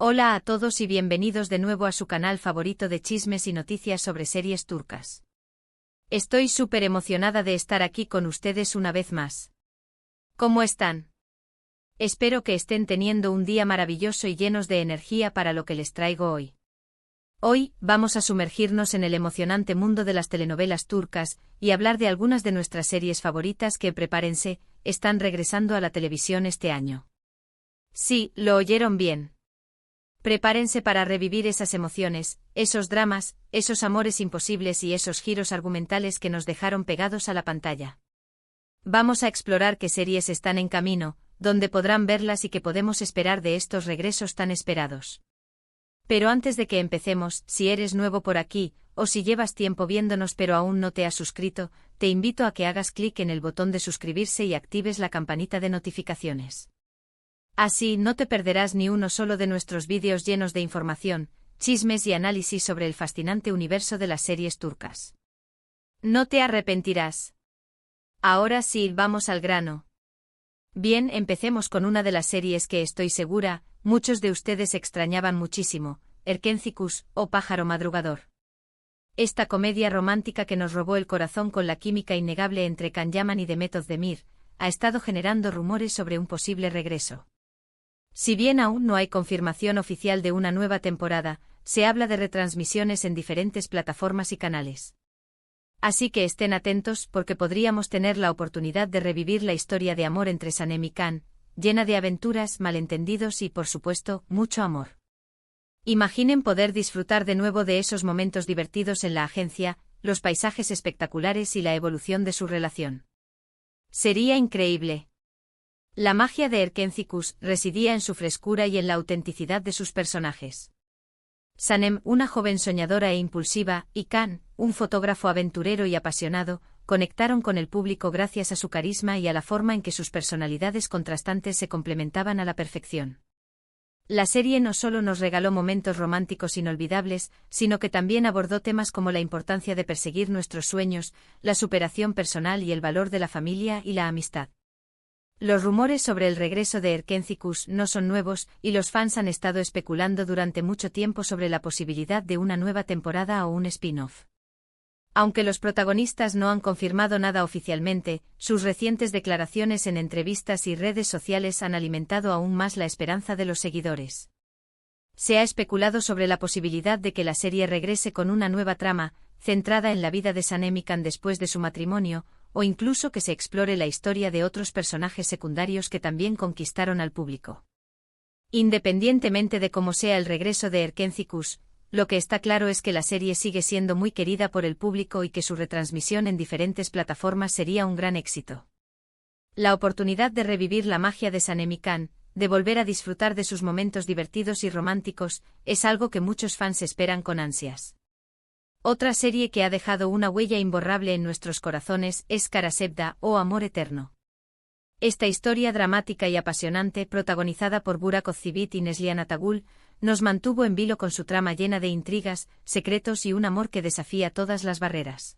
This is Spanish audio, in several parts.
Hola a todos y bienvenidos de nuevo a su canal favorito de chismes y noticias sobre series turcas. Estoy súper emocionada de estar aquí con ustedes una vez más. ¿Cómo están? Espero que estén teniendo un día maravilloso y llenos de energía para lo que les traigo hoy. Hoy, vamos a sumergirnos en el emocionante mundo de las telenovelas turcas y hablar de algunas de nuestras series favoritas que, prepárense, están regresando a la televisión este año. Sí, lo oyeron bien. Prepárense para revivir esas emociones, esos dramas, esos amores imposibles y esos giros argumentales que nos dejaron pegados a la pantalla. Vamos a explorar qué series están en camino, dónde podrán verlas y qué podemos esperar de estos regresos tan esperados. Pero antes de que empecemos, si eres nuevo por aquí, o si llevas tiempo viéndonos pero aún no te has suscrito, te invito a que hagas clic en el botón de suscribirse y actives la campanita de notificaciones. Así no te perderás ni uno solo de nuestros vídeos llenos de información, chismes y análisis sobre el fascinante universo de las series turcas. No te arrepentirás. Ahora sí, vamos al grano. Bien, empecemos con una de las series que estoy segura, muchos de ustedes extrañaban muchísimo, Erkencikus, o Pájaro Madrugador. Esta comedia romántica que nos robó el corazón con la química innegable entre Can Yaman y Demet Özdemir, ha estado generando rumores sobre un posible regreso. Si bien aún no hay confirmación oficial de una nueva temporada, se habla de retransmisiones en diferentes plataformas y canales. Así que estén atentos porque podríamos tener la oportunidad de revivir la historia de amor entre Sanem y Can, llena de aventuras, malentendidos y, por supuesto, mucho amor. Imaginen poder disfrutar de nuevo de esos momentos divertidos en la agencia, los paisajes espectaculares y la evolución de su relación. Sería increíble. La magia de Erkencikus residía en su frescura y en la autenticidad de sus personajes. Sanem, una joven soñadora e impulsiva, y Can, un fotógrafo aventurero y apasionado, conectaron con el público gracias a su carisma y a la forma en que sus personalidades contrastantes se complementaban a la perfección. La serie no solo nos regaló momentos románticos inolvidables, sino que también abordó temas como la importancia de perseguir nuestros sueños, la superación personal y el valor de la familia y la amistad. Los rumores sobre el regreso de Erkencikus no son nuevos y los fans han estado especulando durante mucho tiempo sobre la posibilidad de una nueva temporada o un spin-off. Aunque los protagonistas no han confirmado nada oficialmente, sus recientes declaraciones en entrevistas y redes sociales han alimentado aún más la esperanza de los seguidores. Se ha especulado sobre la posibilidad de que la serie regrese con una nueva trama, centrada en la vida de Sanem y Can después de su matrimonio, o incluso que se explore la historia de otros personajes secundarios que también conquistaron al público. Independientemente de cómo sea el regreso de Erkencikus, lo que está claro es que la serie sigue siendo muy querida por el público y que su retransmisión en diferentes plataformas sería un gran éxito. La oportunidad de revivir la magia de Sanem y Can, de volver a disfrutar de sus momentos divertidos y románticos, es algo que muchos fans esperan con ansias. Otra serie que ha dejado una huella imborrable en nuestros corazones es Kara Sevda, o Amor Eterno. Esta historia dramática y apasionante, protagonizada por Burak Özçivit y Neslihan Atagül, nos mantuvo en vilo con su trama llena de intrigas, secretos y un amor que desafía todas las barreras.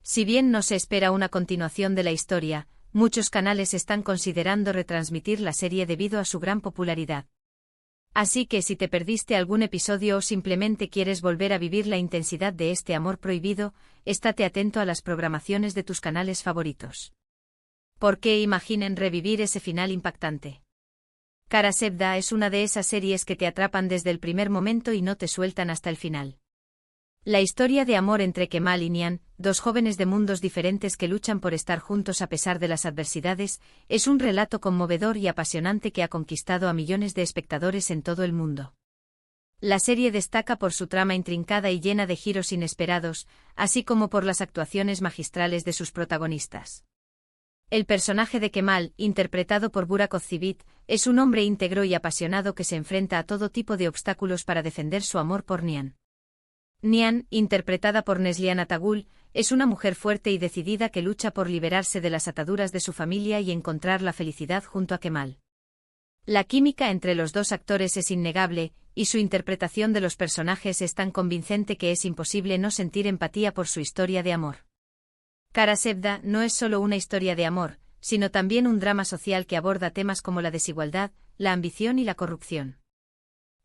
Si bien no se espera una continuación de la historia, muchos canales están considerando retransmitir la serie debido a su gran popularidad. Así que si te perdiste algún episodio o simplemente quieres volver a vivir la intensidad de este amor prohibido, estate atento a las programaciones de tus canales favoritos. Porque imaginen revivir ese final impactante. Kara Sevda es una de esas series que te atrapan desde el primer momento y no te sueltan hasta el final. La historia de amor entre Kemal y Nihan, dos jóvenes de mundos diferentes que luchan por estar juntos a pesar de las adversidades, es un relato conmovedor y apasionante que ha conquistado a millones de espectadores en todo el mundo. La serie destaca por su trama intrincada y llena de giros inesperados, así como por las actuaciones magistrales de sus protagonistas. El personaje de Kemal, interpretado por Burak Özçivit, es un hombre íntegro y apasionado que se enfrenta a todo tipo de obstáculos para defender su amor por Nihan. Nihan, interpretada por Neslihan Atagül, es una mujer fuerte y decidida que lucha por liberarse de las ataduras de su familia y encontrar la felicidad junto a Kemal. La química entre los dos actores es innegable, y su interpretación de los personajes es tan convincente que es imposible no sentir empatía por su historia de amor. Kara Sevda no es solo una historia de amor, sino también un drama social que aborda temas como la desigualdad, la ambición y la corrupción.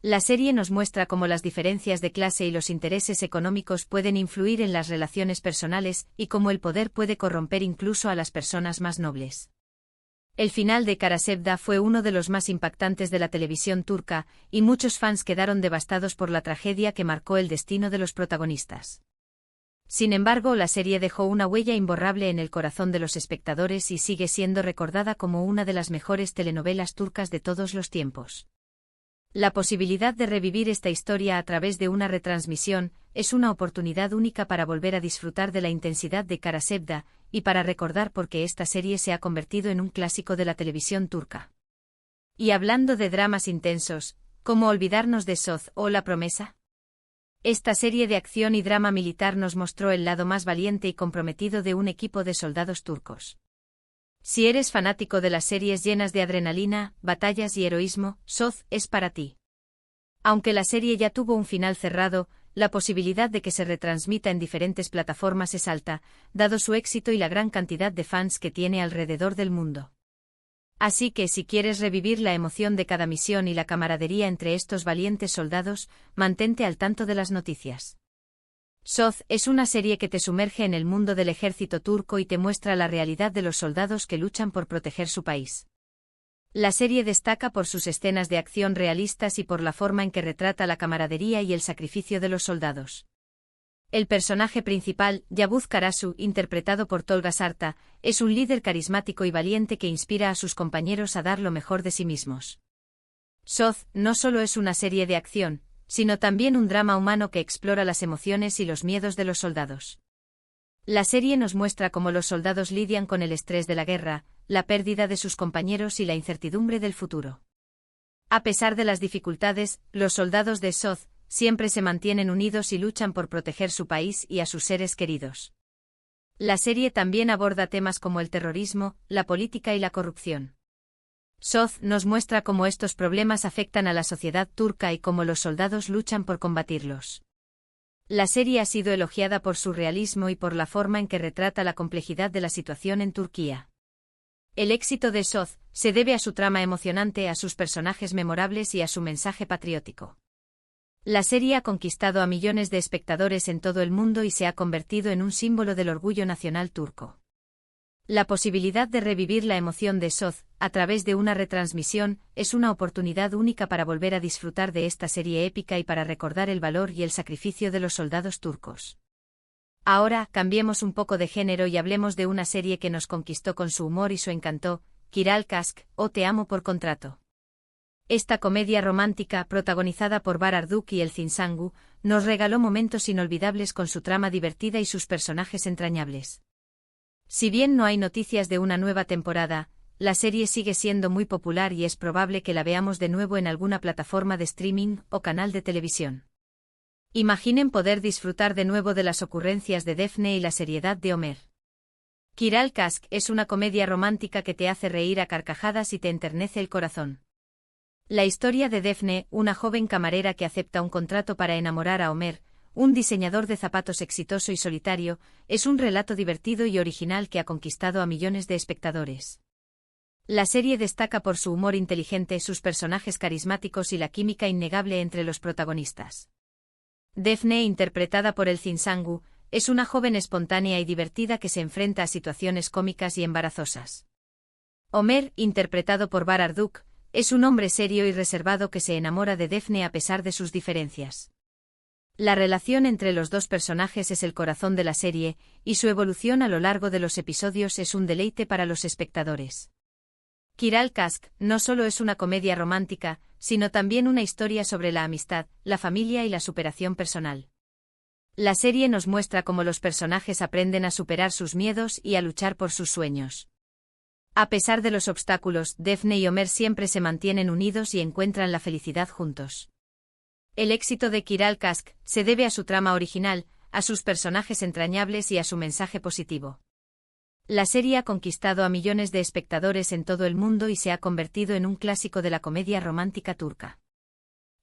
La serie nos muestra cómo las diferencias de clase y los intereses económicos pueden influir en las relaciones personales y cómo el poder puede corromper incluso a las personas más nobles. El final de Kara Sevda fue uno de los más impactantes de la televisión turca, y muchos fans quedaron devastados por la tragedia que marcó el destino de los protagonistas. Sin embargo, la serie dejó una huella imborrable en el corazón de los espectadores y sigue siendo recordada como una de las mejores telenovelas turcas de todos los tiempos. La posibilidad de revivir esta historia a través de una retransmisión es una oportunidad única para volver a disfrutar de la intensidad de Kara Sevda y para recordar por qué esta serie se ha convertido en un clásico de la televisión turca. Y hablando de dramas intensos, ¿cómo olvidarnos de Söz o La Promesa? Esta serie de acción y drama militar nos mostró el lado más valiente y comprometido de un equipo de soldados turcos. Si eres fanático de las series llenas de adrenalina, batallas y heroísmo, Söz es para ti. Aunque la serie ya tuvo un final cerrado, la posibilidad de que se retransmita en diferentes plataformas es alta, dado su éxito y la gran cantidad de fans que tiene alrededor del mundo. Así que si quieres revivir la emoción de cada misión y la camaradería entre estos valientes soldados, mantente al tanto de las noticias. Söz es una serie que te sumerge en el mundo del ejército turco y te muestra la realidad de los soldados que luchan por proteger su país. La serie destaca por sus escenas de acción realistas y por la forma en que retrata la camaradería y el sacrificio de los soldados. El personaje principal, Yavuz Karasu, interpretado por Tolga Sarta, es un líder carismático y valiente que inspira a sus compañeros a dar lo mejor de sí mismos. Söz no solo es una serie de acción, sino también un drama humano que explora las emociones y los miedos de los soldados. La serie nos muestra cómo los soldados lidian con el estrés de la guerra, la pérdida de sus compañeros y la incertidumbre del futuro. A pesar de las dificultades, los soldados de Söz siempre se mantienen unidos y luchan por proteger su país y a sus seres queridos. La serie también aborda temas como el terrorismo, la política y la corrupción. Söz nos muestra cómo estos problemas afectan a la sociedad turca y cómo los soldados luchan por combatirlos. La serie ha sido elogiada por su realismo y por la forma en que retrata la complejidad de la situación en Turquía. El éxito de Söz se debe a su trama emocionante, a sus personajes memorables y a su mensaje patriótico. La serie ha conquistado a millones de espectadores en todo el mundo y se ha convertido en un símbolo del orgullo nacional turco. La posibilidad de revivir la emoción de Söz a través de una retransmisión es una oportunidad única para volver a disfrutar de esta serie épica y para recordar el valor y el sacrificio de los soldados turcos. Ahora, cambiemos un poco de género y hablemos de una serie que nos conquistó con su humor y su encanto, Kiral Kask, o Te amo por contrato. Esta comedia romántica, protagonizada por Barar Duk y Elçin Sangu, nos regaló momentos inolvidables con su trama divertida y sus personajes entrañables. Si bien no hay noticias de una nueva temporada, la serie sigue siendo muy popular y es probable que la veamos de nuevo en alguna plataforma de streaming o canal de televisión. Imaginen poder disfrutar de nuevo de las ocurrencias de Defne y la seriedad de Ömer. Kiral Kask es una comedia romántica que te hace reír a carcajadas y te enternece el corazón. La historia de Defne, una joven camarera que acepta un contrato para enamorar a Ömer, un diseñador de zapatos exitoso y solitario, es un relato divertido y original que ha conquistado a millones de espectadores. La serie destaca por su humor inteligente, sus personajes carismáticos y la química innegable entre los protagonistas. Defne, interpretada por Elçin Sangu, es una joven espontánea y divertida que se enfrenta a situaciones cómicas y embarazosas. Ömer, interpretado por Barar Duk, es un hombre serio y reservado que se enamora de Defne a pesar de sus diferencias. La relación entre los dos personajes es el corazón de la serie, y su evolución a lo largo de los episodios es un deleite para los espectadores. Kiral Kask no solo es una comedia romántica, sino también una historia sobre la amistad, la familia y la superación personal. La serie nos muestra cómo los personajes aprenden a superar sus miedos y a luchar por sus sueños. A pesar de los obstáculos, Defne y Ömer siempre se mantienen unidos y encuentran la felicidad juntos. El éxito de Kiral Kask se debe a su trama original, a sus personajes entrañables y a su mensaje positivo. La serie ha conquistado a millones de espectadores en todo el mundo y se ha convertido en un clásico de la comedia romántica turca.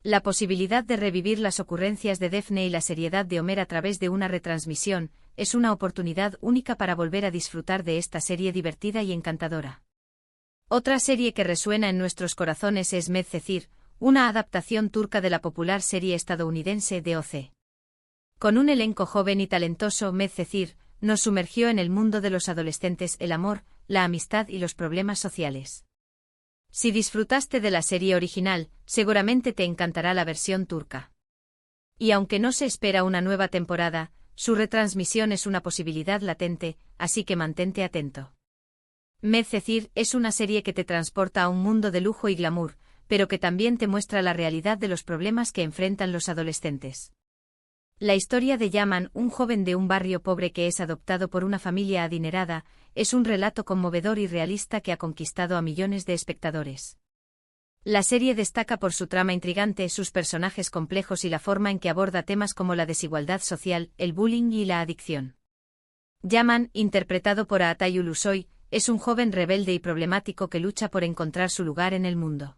La posibilidad de revivir las ocurrencias de Defne y la seriedad de Ömer a través de una retransmisión es una oportunidad única para volver a disfrutar de esta serie divertida y encantadora. Otra serie que resuena en nuestros corazones es Medcezir, una adaptación turca de la popular serie estadounidense DOC. Con un elenco joven y talentoso, Medcezir nos sumergió en el mundo de los adolescentes, el amor, la amistad y los problemas sociales. Si disfrutaste de la serie original, seguramente te encantará la versión turca. Y aunque no se espera una nueva temporada, su retransmisión es una posibilidad latente, así que mantente atento. Medcezir es una serie que te transporta a un mundo de lujo y glamour, pero que también te muestra la realidad de los problemas que enfrentan los adolescentes. La historia de Yaman, un joven de un barrio pobre que es adoptado por una familia adinerada, es un relato conmovedor y realista que ha conquistado a millones de espectadores. La serie destaca por su trama intrigante, sus personajes complejos y la forma en que aborda temas como la desigualdad social, el bullying y la adicción. Yaman, interpretado por Atay Ulusoy, es un joven rebelde y problemático que lucha por encontrar su lugar en el mundo.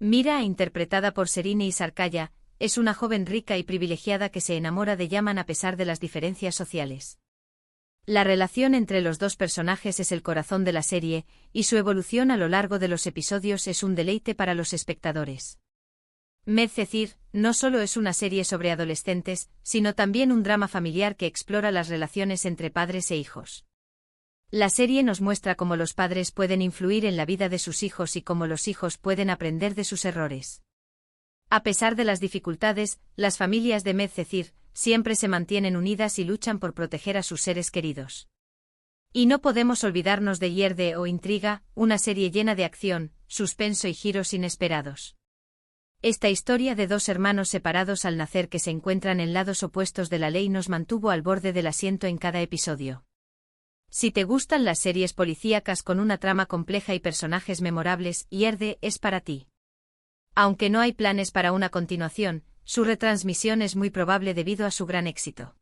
Mira, interpretada por Serine Sarkaya, es una joven rica y privilegiada que se enamora de Yaman a pesar de las diferencias sociales. La relación entre los dos personajes es el corazón de la serie, y su evolución a lo largo de los episodios es un deleite para los espectadores. Medcezir no solo es una serie sobre adolescentes, sino también un drama familiar que explora las relaciones entre padres e hijos. La serie nos muestra cómo los padres pueden influir en la vida de sus hijos y cómo los hijos pueden aprender de sus errores. A pesar de las dificultades, las familias de Medcezir siempre se mantienen unidas y luchan por proteger a sus seres queridos. Y no podemos olvidarnos de Yerde o Intriga, una serie llena de acción, suspenso y giros inesperados. Esta historia de dos hermanos separados al nacer que se encuentran en lados opuestos de la ley nos mantuvo al borde del asiento en cada episodio. Si te gustan las series policíacas con una trama compleja y personajes memorables, Yerde es para ti. Aunque no hay planes para una continuación, su retransmisión es muy probable debido a su gran éxito.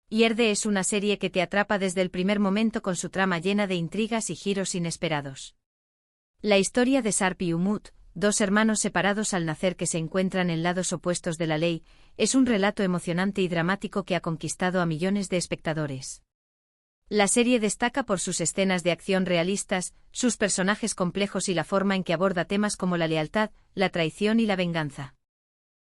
Yerde es una serie que te atrapa desde el primer momento con su trama llena de intrigas y giros inesperados. La historia de Sarp y Umut, dos hermanos separados al nacer que se encuentran en lados opuestos de la ley, es un relato emocionante y dramático que ha conquistado a millones de espectadores. La serie destaca por sus escenas de acción realistas, sus personajes complejos y la forma en que aborda temas como la lealtad, la traición y la venganza.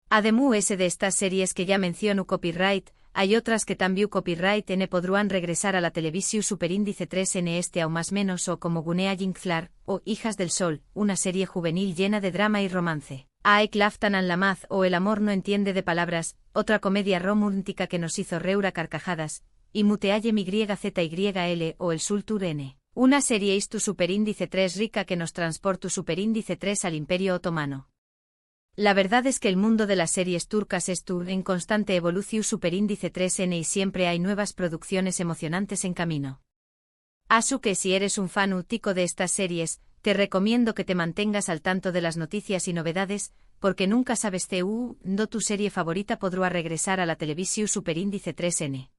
Además de estas series que ya menciono copyright, hay otras que también copyright n podrán regresar a la televisión superíndice 3n o más menos o como Gunea Jinkflar, o Hijas del Sol, una serie juvenil llena de drama y romance. Aek Laftan an Lamaz o El amor no entiende de palabras, otra comedia romántica que nos hizo reura carcajadas, y Muteaye MYZYL o El Sultur N. Una serie istu superíndice 3 rica que nos transporta superíndice 3 al Imperio Otomano. La verdad es que el mundo de las series turcas es en constante evolución superíndice 3n y siempre hay nuevas producciones emocionantes en camino. Así que si eres un fan útico de estas series, te recomiendo que te mantengas al tanto de las noticias y novedades, porque nunca sabes cuándo tu serie favorita podrá regresar a la televisión superíndice 3n.